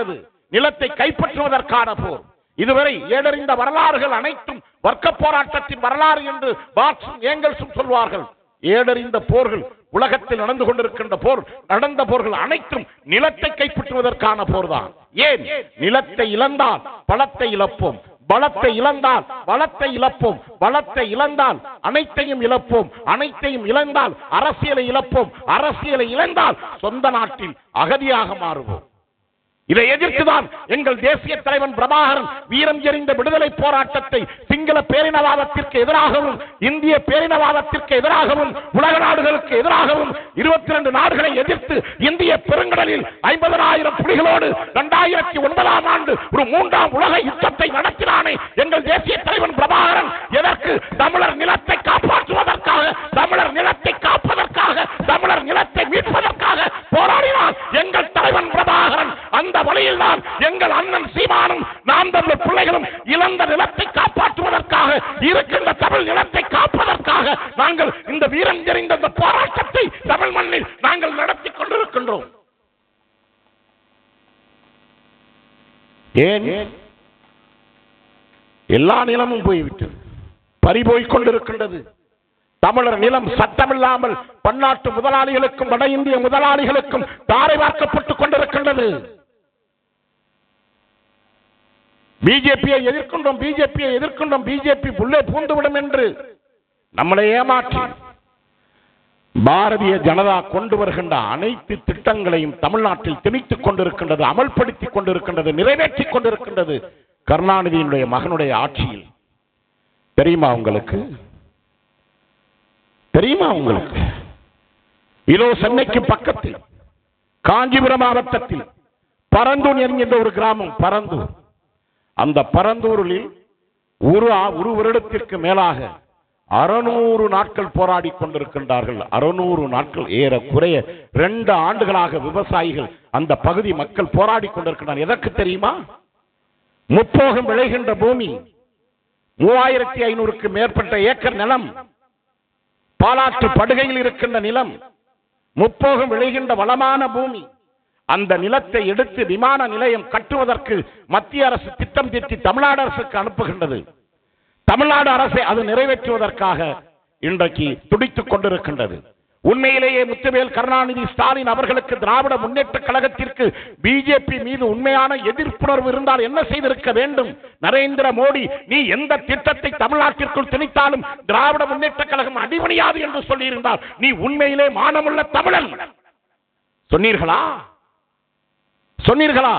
நடந்தது நிலத்தை கைப்பற்றுவதற்கான போர். இதுவரை ஏடறிந்த வரலாறுகள் அனைத்தும் வர்க்க போராட்டத்தின் வரலாறு என்று மார்க்சும் ஏங்கல்ஸும் சொல்வார்கள். ஏடறிந்த போர்கள் உலகத்தில் நடந்து கொண்டிருக்கின்ற போர், நடந்த போர்கள் அனைத்தும் நிலத்தை கைப்பற்றுவதற்கான போர்தான். ஏன்? நிலத்தை இழந்தால் பலத்தை இழப்போம், பலத்தை இழந்தால் வளத்தை இழப்போம், வளத்தை இழந்தால் அனைத்தையும் இழப்போம், அனைத்தையும் இழந்தால் அரசியலை இழப்போம், அரசியலை இழந்தால் சொந்த நாட்டில் அகதியாக மாறுவோம். இதை எதிர்த்துதான் எங்கள் தேசிய தலைவன் பிரபாகரன் வீரம் எறிந்த விடுதலை போராட்டத்தை சிங்கள பேரினவாதத்திற்கு எதிராகவும் இந்திய பேரினவாதத்திற்கு எதிராகவும் உலக நாடுகளுக்கு எதிராகவும் 22 நாடுகளை எதிர்த்து இந்திய பெருங்கடலில் 50,000 புலிகளோடு 2009ஆம் ஆண்டு ஒரு 3ஆம் உலக யுத்தத்தை நடத்தினானே எங்கள் தேசிய தலைவன் பிரபாகரன். எதற்கு? தமிழர் நிலத்தை காப்பாற்றுவதற்காக, தமிழர் நிலத்தை காப்பதற்காக, தமிழர் நிலத்தை மீட்பதற்காக போராடினார் எங்கள் தலைவன் பிரபாகரன். அந்த வழியில் தான் எங்கள் அண்ணன் சீமானும் நாம் தமிழர் பிள்ளைகளும் இழந்த நிலத்தை காப்பாற்றுவதற்காக, இருக்கின்ற தமிழ் நிலத்தை காப்பதற்காக நாங்கள் இந்த வீரம் எறிந்த இந்த போராட்டத்தை தமிழ் மண்ணில் நாங்கள் நடத்தி கொண்டிருக்கின்றோம். ஏன்? எல்லா நிலமும் போய்விட்டது, பறிபோய்க் கொண்டிருக்கின்றது. தமிழர் நிலம் சட்டமில்லாமல் பன்னாட்டு முதலாளிகளுக்கும் வட இந்திய முதலாளிகளுக்கும் தாரை வார்க்கப்பட்டுக் கொண்டிருக்கின்றது. பிஜேபியை எதிர்க்கின்றோம், பிஜேபியை எதிர்க்கின்றோம், பிஜேபி உள்ளே பூந்துவிடும் என்று நம்மளை ஏமாற்றி பாரதிய ஜனதா கொண்டு வருகின்ற அனைத்து திட்டங்களையும் தமிழ்நாட்டில் திணித்துக் கொண்டிருக்கின்றது, அமல்படுத்திக் கொண்டிருக்கின்றது, நிறைவேற்றிக் கொண்டிருக்கின்றது கருணாநிதியினுடைய மகனுடைய ஆட்சியில். தெரியுமா உங்களுக்கு? தெரியுமா உங்களுக்கு? இதோ சென்னைக்கு பக்கத்தில் காஞ்சிபுரம் மாவட்டத்தில் பரந்தூர் என்கின்ற ஒரு கிராமம் பரந்தூர். அந்த பரந்தூரில் ஒரு வருடத்திற்கு மேலாக 600 நாட்கள் போராடி கொண்டிருக்கின்றார்கள். 600 நாட்கள், ஏறக்குறைய 2 ஆண்டுகளாக விவசாயிகள் அந்த பகுதி மக்கள் போராடி கொண்டிருக்கிறார்கள். எதற்கு தெரியுமா? முப்போகம் விளைகின்ற பூமி, 3500க்கு மேற்பட்ட ஏக்கர் நிலம், பாலாற்று படுகையில் இருக்கின்ற நிலம், முப்போகம் விளைகின்ற வளமான பூமி. அந்த நிலத்தை எடுத்து விமான நிலையம் கட்டுவதற்கு மத்திய அரசு திட்டம் தீட்டி தமிழ்நாடு அரசுக்கு அனுப்புகின்றது. தமிழ்நாடு அரசை அது நிறைவேற்றுவதற்காக இன்றைக்கு துடித்துக் கொண்டிருக்கின்றது. உண்மையிலேயே முத்துவேல் கருணாநிதி ஸ்டாலின் அவர்களுக்கு திராவிட முன்னேற்ற கழகத்திற்கு பிஜேபி மீது உண்மையான எதிர்ப்புணர்வு இருந்தால் என்ன செய்திருக்க வேண்டும்? நரேந்திர மோடி, நீ எந்த திட்டத்தை தமிழ்நாட்டிற்குள் திணித்தாலும் திராவிட முன்னேற்ற கழகம் அடிபணியாது என்று சொல்லியிருந்தால் நீ உண்மையிலே மானமுள்ள தமிழன். சொன்னீர்களா? சொன்னீர்களா?